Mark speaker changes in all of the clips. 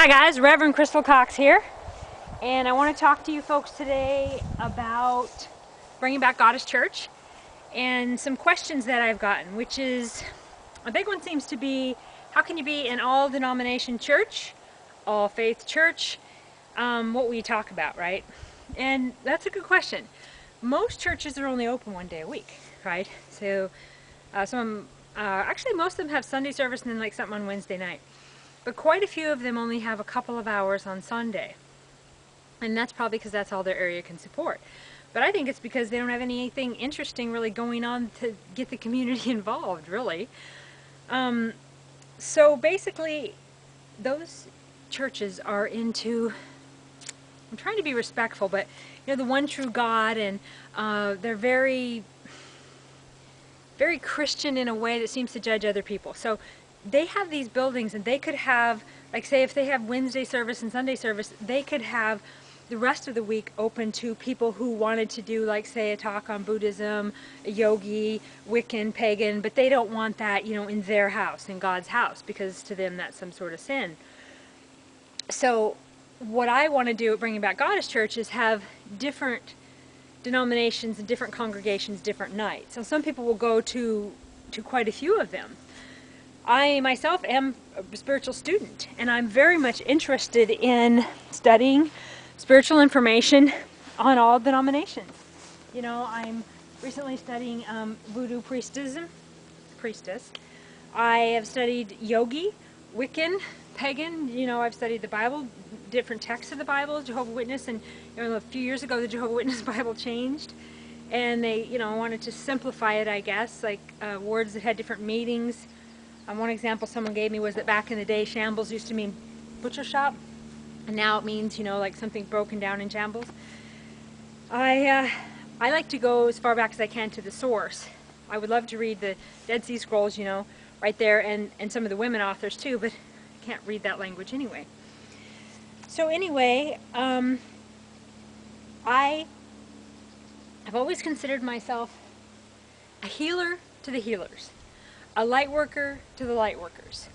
Speaker 1: Hi guys, Reverend Crystal Cox here, and I want to talk to you folks today about bringing back Goddess Church and some questions that I've gotten, which is, a big one seems to be, how can you be an all-denomination church, all-faith church? What will you talk about, right? And that's a good question. Most churches are only open one day a week, right? So actually most of them have Sunday service and then like something on Wednesday night. But quite a few of them only have a couple of hours on Sunday. And that's probably because that's all their area can support. But I think it's because they don't have anything interesting really going on to get the community involved, really. So basically, those churches are into, I'm trying to be respectful, but the one true God, and they're very, very Christian in a way that seems to judge other people. So they have these buildings, and they could have, like, say if they have Wednesday service and Sunday service, they could have the rest of the week open to people who wanted to do, like, say, a talk on Buddhism, yogi, Wiccan, pagan, but they don't want that, in their house, in God's house, because to them that's some sort of sin. So what I want to do at Bringing Back Goddess Church is have different denominations and different congregations different nights. So some people will go to quite a few of them. I myself am a spiritual student, and I'm very much interested in studying spiritual information on all denominations. I'm recently studying voodoo priestess. I have studied yogi, Wiccan, pagan. I've studied the Bible, different texts of the Bible, Jehovah's Witness, and a few years ago the Jehovah's Witness Bible changed, and they wanted to simplify it, I guess, like words that had different meanings. One example someone gave me was that back in the day, shambles used to mean butcher shop, and now it means, like something broken down in shambles. I like to go as far back as I can to the source. I would love to read the Dead Sea Scrolls, right there, and some of the women authors too, but I can't read that language anyway. So anyway, I have always considered myself a healer to the healers, a light worker to the light workers,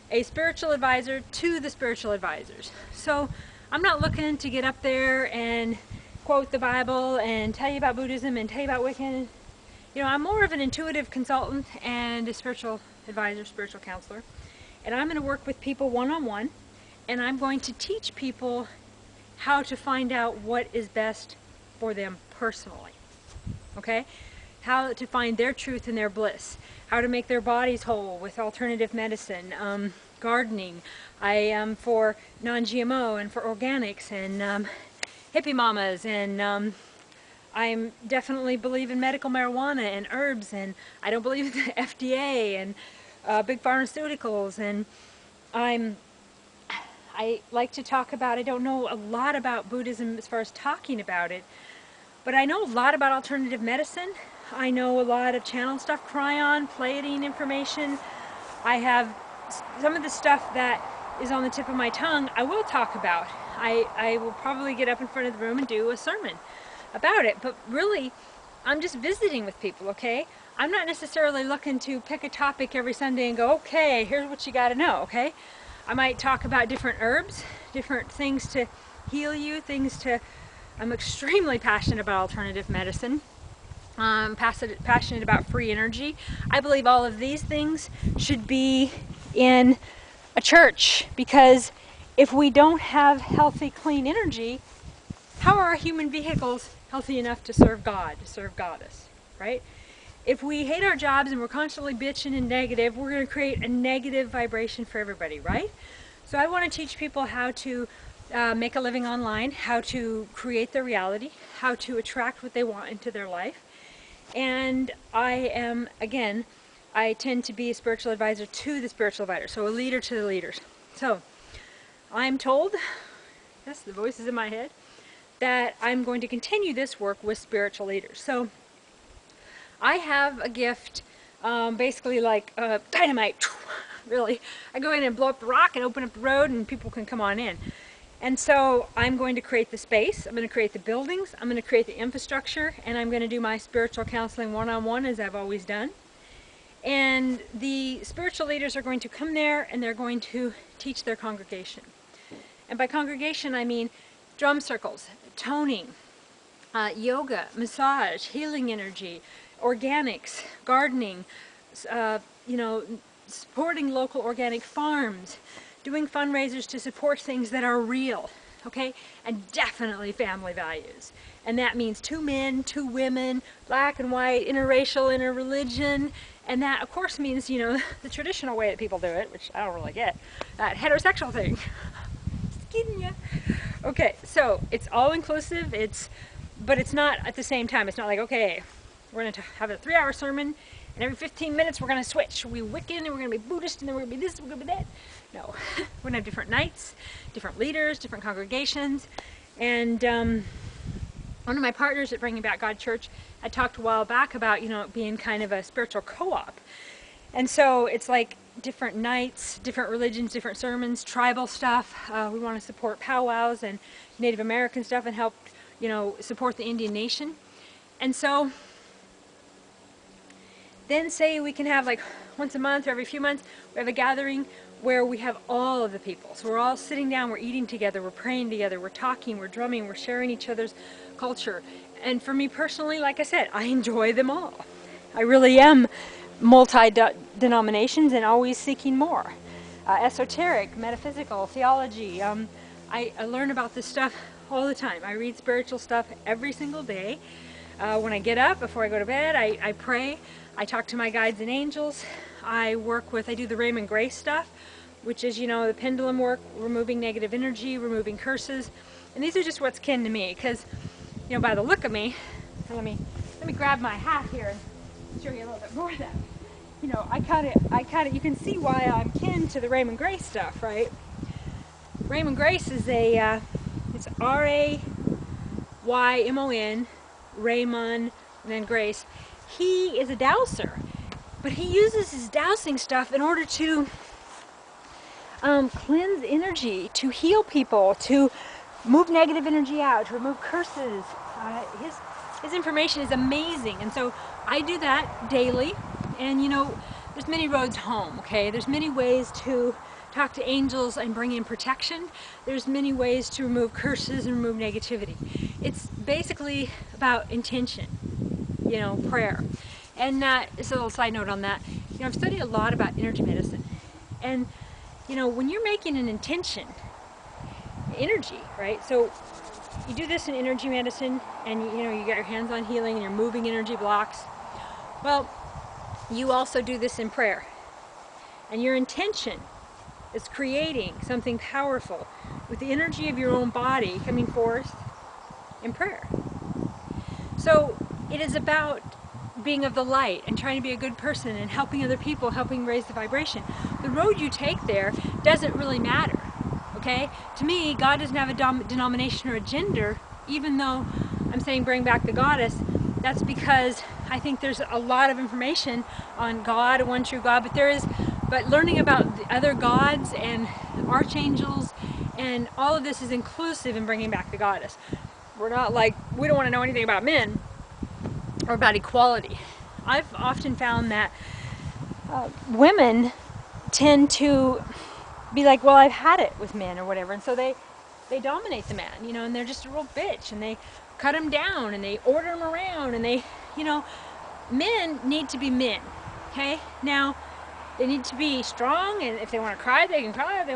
Speaker 1: a spiritual advisor to the spiritual advisors. So I'm not looking to get up there and quote the Bible and tell you about Buddhism and tell you about Wiccan. I'm more of an intuitive consultant and a spiritual advisor, spiritual counselor. And I'm going to work with people one-on-one, and I'm going to teach people how to find out what is best for them personally. Okay? How to find their truth and their bliss, how to make their bodies whole with alternative medicine, gardening. I am for non-GMO and for organics and hippie mamas, and I definitely believe in medical marijuana and herbs, and I don't believe in the FDA and big pharmaceuticals, and I like to talk about, I don't know a lot about Buddhism as far as talking about it, but I know a lot about alternative medicine. I know a lot of channel stuff, cryon, Pleiadian information. I have some of the stuff that is on the tip of my tongue I will talk about. I will probably get up in front of the room and do a sermon about it, but really I'm just visiting with people, okay? I'm not necessarily looking to pick a topic every Sunday and go, okay, here's what you got to know, okay? I might talk about different herbs, different things to heal you, I'm extremely passionate about alternative medicine. I'm passionate about free energy. I believe all of these things should be in a church, because if we don't have healthy, clean energy, how are our human vehicles healthy enough to serve God, to serve Goddess, right? If we hate our jobs and we're constantly bitching and negative, we're going to create a negative vibration for everybody, right? So I want to teach people how to make a living online, how to create their reality, how to attract what they want into their life. And I tend to be a spiritual advisor to the spiritual advisor, so a leader to the leaders. So I'm told, yes, the voice is in my head, that I'm going to continue this work with spiritual leaders. So I have a gift, basically like dynamite, really. I go in and blow up the rock and open up the road, and people can come on in. And so I'm going to create the space, I'm going to create the buildings, I'm going to create the infrastructure, and I'm going to do my spiritual counseling one-on-one as I've always done. And the spiritual leaders are going to come there and they're going to teach their congregation. And by congregation, I mean drum circles, toning, yoga, massage, healing energy, organics, gardening, you know, supporting local organic farms, doing fundraisers to support things that are real, okay? And definitely family values. And that means 2 men, 2 women, black and white, interracial, interreligion, and that of course means, you know, the traditional way that people do it, which I don't really get, that heterosexual thing. Just kidding ya. Okay, so it's all inclusive, but it's not at the same time. It's not like, okay, we're going to have a 3-hour sermon, and every 15 minutes we're going to switch. We're Wiccan, and we're going to be Buddhist, and then we're going to be this, we're going to be that. No, we're going to have different nights, different leaders, different congregations. And one of my partners at Bringing Back God Church, I talked a while back about, you know, it being kind of a spiritual co-op. And so it's like different nights, different religions, different sermons, tribal stuff. We want to support powwows and Native American stuff and help, you know, support the Indian nation. And so then say we can have like once a month or every few months, we have a gathering where we have all of the people. So we're all sitting down, we're eating together, we're praying together, we're talking, we're drumming, we're sharing each other's culture. And for me personally, like I said, I enjoy them all. I really am multi-denominations and always seeking more. Esoteric, metaphysical, theology. I learn about this stuff all the time. I read spiritual stuff every single day. When I get up, before I go to bed, I pray. I talk to my guides and angels. I do the Raymond Grace stuff, which is, you know, the pendulum work, removing negative energy, removing curses. And these are just what's kin to me, because, you know, by the look of me, let me grab my hat here and show you a little bit more of that. You know, I kind of, you can see why I'm kin to the Raymond Grace stuff, right? Raymond Grace is it's R-A-Y-M-O-N, Raymond, and then Grace. He is a dowser, but he uses his dowsing stuff in order to cleanse energy, to heal people, to move negative energy out, to remove curses. His information is amazing, and so I do that daily. And you know, there's many roads home, okay? There's many ways to talk to angels and bring in protection. There's many ways to remove curses and remove negativity. It's basically about intention, you know, prayer. And just a little side note on that. You know, I've studied a lot about energy medicine. And, you know, when you're making an intention, energy, right? So you do this in energy medicine and, you know, you got your hands on healing and you're moving energy blocks. Well, you also do this in prayer. And your intention is creating something powerful with the energy of your own body coming forth in prayer. So it is about being of the light and trying to be a good person and helping other people, helping raise the vibration. The road you take there doesn't really matter, okay? To me, God doesn't have a denomination or a gender, even though I'm saying bring back the goddess. That's because I think there's a lot of information on God, one true God, but learning about the other gods and archangels and all of this is inclusive in bringing back the goddess. We're not like, we don't want to know anything about men or about equality. I've often found that women tend to be like, well, I've had it with men or whatever, and so they dominate the man, you know, and they're just a real bitch, and they cut him down, and they order him around, and they, you know, men need to be men, okay? Now, they need to be strong, and if they want to cry, they can cry. If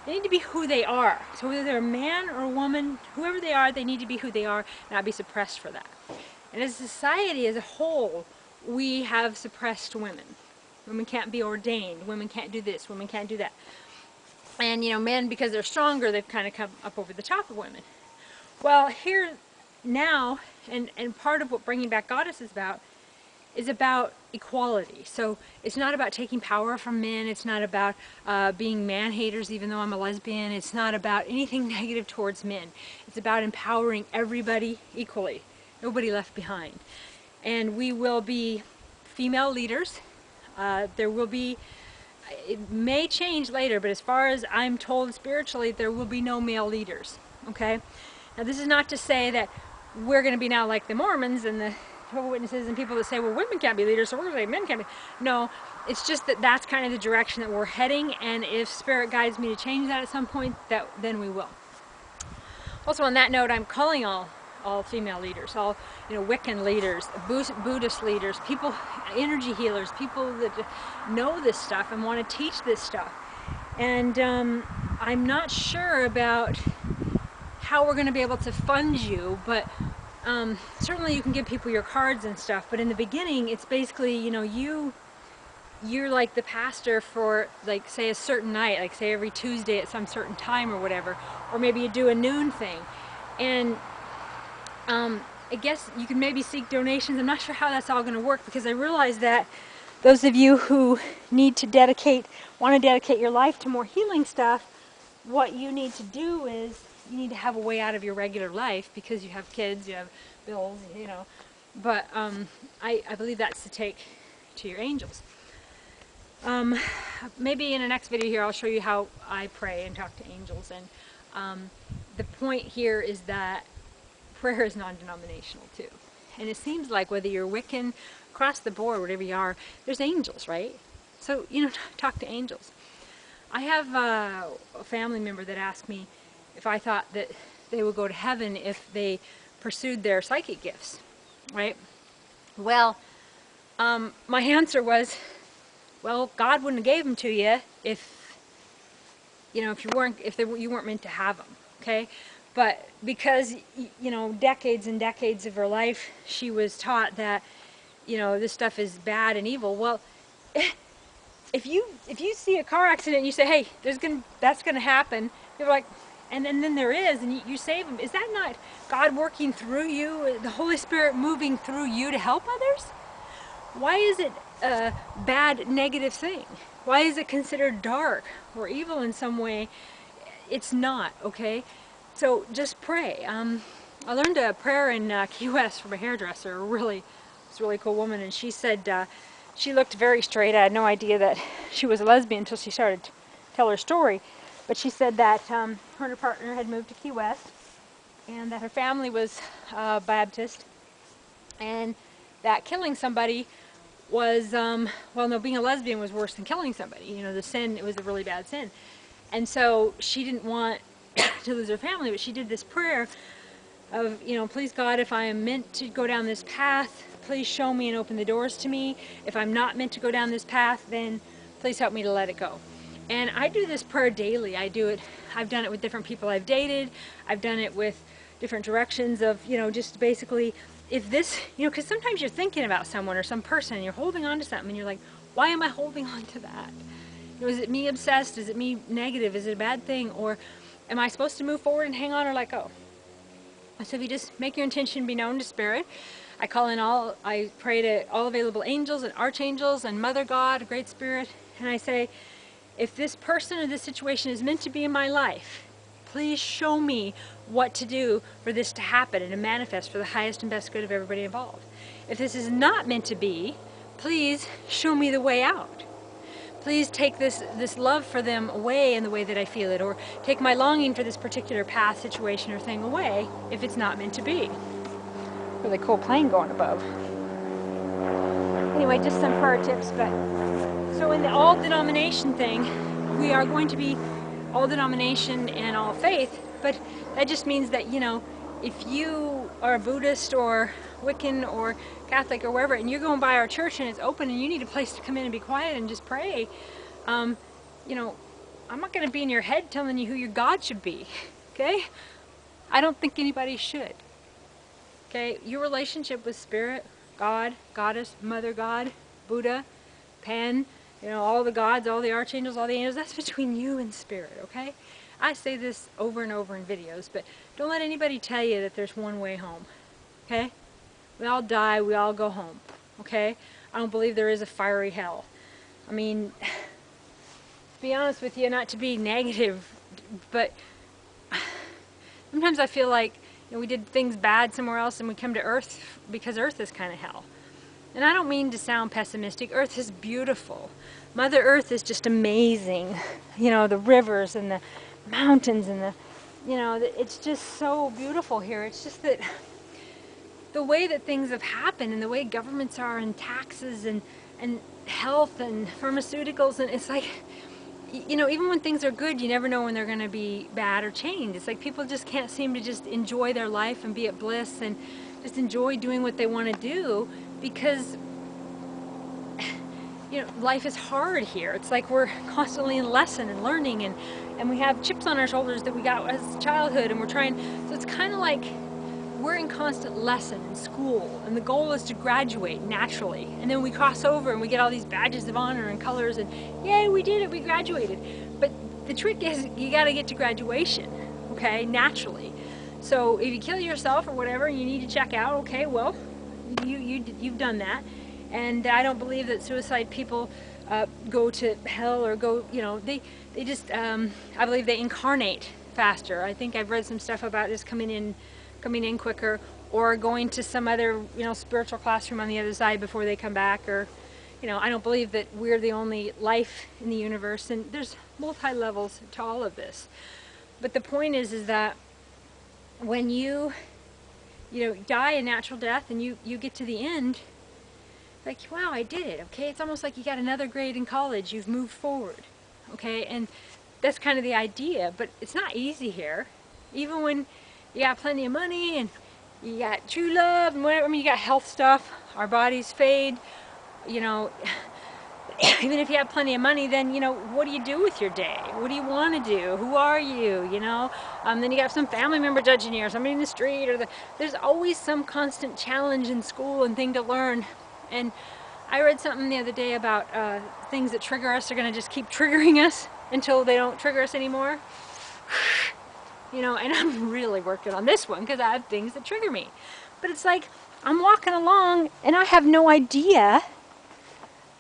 Speaker 1: they need to be who they are. So whether they're a man or a woman, whoever they are, they need to be who they are, and not be suppressed for that. And as a society as a whole, we have suppressed women. Women can't be ordained. Women can't do this. Women can't do that. And, you know, men, because they're stronger, they've kind of come up over the top of women. Well, here now, and part of what Bringing Back Goddess is about equality. So it's not about taking power from men. It's not about being man-haters, even though I'm a lesbian. It's not about anything negative towards men. It's about empowering everybody equally. Nobody left behind. And we will be female leaders. There will be, it may change later, but as far as I'm told spiritually, there will be no male leaders, okay? Now this is not to say that we're going to be now like the Mormons and the Jehovah's Witnesses and people that say, well, women can't be leaders, so we're going to say men can't be. No, it's just that that's kind of the direction that we're heading, and if Spirit guides me to change that at some point, then we will. Also, on that note, I'm calling all female leaders, all Wiccan leaders, Buddhist leaders, people, energy healers, people that know this stuff and want to teach this stuff. And I'm not sure about how we're going to be able to fund you, but certainly you can give people your cards and stuff. But in the beginning, it's basically you're like the pastor for, like, say a certain night, like say every Tuesday at some certain time or whatever, or maybe you do a noon thing. And I guess you can maybe seek donations. I'm not sure how that's all going to work, because I realize that those of you who need to want to dedicate your life to more healing stuff, what you need to do is you need to have a way out of your regular life, because you have kids, you have bills, But I believe that's to take to your angels. Maybe in the next video here I'll show you how I pray and talk to angels. And the point here is that prayer is non-denominational too. And it seems like whether you're Wiccan, across the board, whatever you are, there's angels, right? So, talk to angels. I have a family member that asked me if I thought that they would go to heaven if they pursued their psychic gifts, right? Well, my answer was, well, God wouldn't have gave them to you if you weren't meant to have them, okay? But because decades and decades of her life, she was taught that this stuff is bad and evil. Well, if you see a car accident and you say, hey, that's gonna happen, people are like, and then there is, and you save them. Is that not God working through you, the Holy Spirit moving through you to help others? Why is it a bad, negative thing? Why is it considered dark or evil in some way? It's not, okay? So just pray. I learned a prayer in Key West from a hairdresser, a really cool woman, and she said she looked very straight. I had no idea that she was a lesbian until she started to tell her story. But she said that her and her partner had moved to Key West, and that her family was Baptist, and that killing somebody was, being a lesbian was worse than killing somebody. The sin, it was a really bad sin. And so she didn't want to lose her family, but she did this prayer of, please God, if I am meant to go down this path, please show me and open the doors to me. If I'm not meant to go down this path, then please help me to let it go. And I do this prayer daily. I've done it with different people I've dated. I've done it with different directions of, just basically, if this, because sometimes you're thinking about someone or some person and you're holding on to something and you're like, why am I holding on to that? Is it me obsessed? Is it me negative? Is it a bad thing? Or am I supposed to move forward and hang on or let go? So if you just make your intention be known to Spirit, I pray to all available angels and archangels and Mother God, Great Spirit, and I say, if this person or this situation is meant to be in my life, please show me what to do for this to happen and to manifest for the highest and best good of everybody involved. If this is not meant to be, please show me the way out. Please take this love for them away in the way that I feel it, or take my longing for this particular path, situation, or thing away if it's not meant to be. Really cool plane going above. Anyway, just some prayer tips. But so in the all denomination thing, we are going to be all denomination and all faith, but that just means that, if you are a Buddhist or Wiccan or Catholic or wherever, and you're going by our church and it's open and you need a place to come in and be quiet and just pray, I'm not going to be in your head telling you who your God should be, okay? I don't think anybody should, okay? Your relationship with Spirit, God, Goddess, Mother God, Buddha, Pan, all the gods, all the archangels, all the angels, that's between you and Spirit, okay? I say this over and over in videos, but don't let anybody tell you that there's one way home, okay? We all die, we all go home, okay? I don't believe there is a fiery hell. I mean, to be honest with you, not to be negative, but sometimes I feel like we did things bad somewhere else and we come to Earth because Earth is kind of hell. And I don't mean to sound pessimistic. Earth is beautiful. Mother Earth is just amazing. The rivers and the mountains and it's just so beautiful here. It's just that the way that things have happened and the way governments are and taxes and health and pharmaceuticals, and it's like, you know, even when things are good, you never know when they're going to be bad or change. It's like people just can't seem to just enjoy their life and be at bliss and just enjoy doing what they want to do, because you know, life is hard here. It's like we're constantly in lesson and learning, and we have chips on our shoulders that we got as childhood, and we're trying, so it's kind of like we're in constant lesson in school, and the goal is to graduate naturally, and then we cross over and we get all these badges of honor and colors, and yay, we did it, we graduated. But the trick is you got to get to graduation, okay, naturally. So if you kill yourself or whatever, you need to check out, okay, well, you've done that. And I don't believe that suicide people go to hell or go, you know, they just, I believe they incarnate faster. I think I've read some stuff about just coming in quicker, or going to some other, you know, spiritual classroom on the other side before they come back, or, you know, I don't believe that we're the only life in the universe, and there's multi-levels to all of this. But the point is that when you know, die a natural death and you get to the end, like, wow, I did it, okay? It's almost like you got another grade in college, you've moved forward, okay? And that's kind of the idea, but it's not easy here. Even when you got plenty of money and you got true love and whatever, I mean, you got health stuff, our bodies fade, you know, even if you have plenty of money, then, you know, what do you do with your day? What do you want to do? Who are you, you know? Then you got some family member judging you, or somebody in the street, or there's always some constant challenge in school and thing to learn. And I read something the other day about things that trigger us are going to just keep triggering us until they don't trigger us anymore. You know, and I'm really working on this one because I have things that trigger me. But it's like, I'm walking along and I have no idea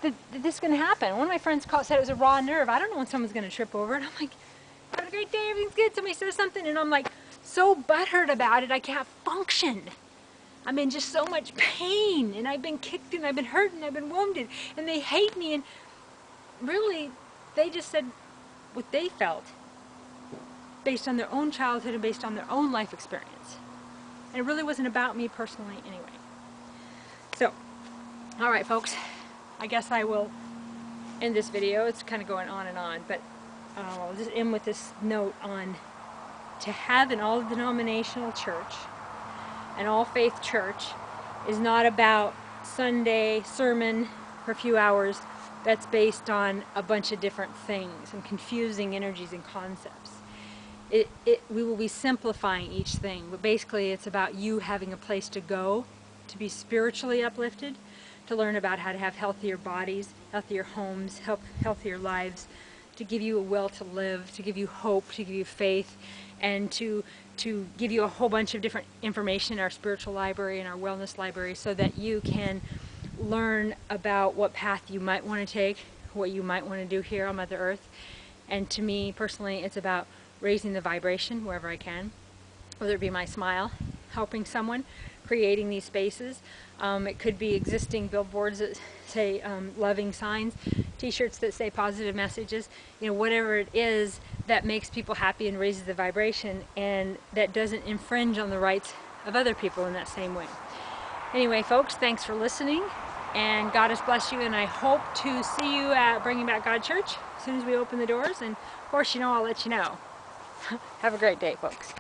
Speaker 1: that this is going to happen. One of my friends said it was a raw nerve. I don't know when someone's going to trip over it. I'm like, having a great day, everything's good. Somebody says something and I'm like so butthurt about it, I can't function. I'm in just so much pain, and I've been kicked and I've been hurt and I've been wounded, and they hate me, and really they just said what they felt based on their own childhood and based on their own life experience. And it really wasn't about me personally anyway. So, alright folks, I guess I will end this video. It's kind of going on and on, but I'll just end with this note on to have an all-denominational church. An all-faith church is not about Sunday sermon for a few hours that's based on a bunch of different things and confusing energies and concepts. We will be simplifying each thing, but basically it's about you having a place to go, to be spiritually uplifted, to learn about how to have healthier bodies, healthier homes, healthier lives, to give you a will to live, to give you hope, to give you faith, and to give you a whole bunch of different information in our spiritual library and our wellness library, so that you can learn about what path you might want to take, what you might want to do here on Mother Earth. And to me personally, it's about raising the vibration wherever I can, whether it be my smile, helping someone, creating these spaces. It could be existing billboards that say loving signs, t-shirts that say positive messages, you know, whatever it is that makes people happy and raises the vibration, and that doesn't infringe on the rights of other people in that same way. Anyway folks, thanks for listening, and God has blessed you, and I hope to see you at Bringing Back God Church as soon as we open the doors, and of course, you know, I'll let you know. Have a great day folks.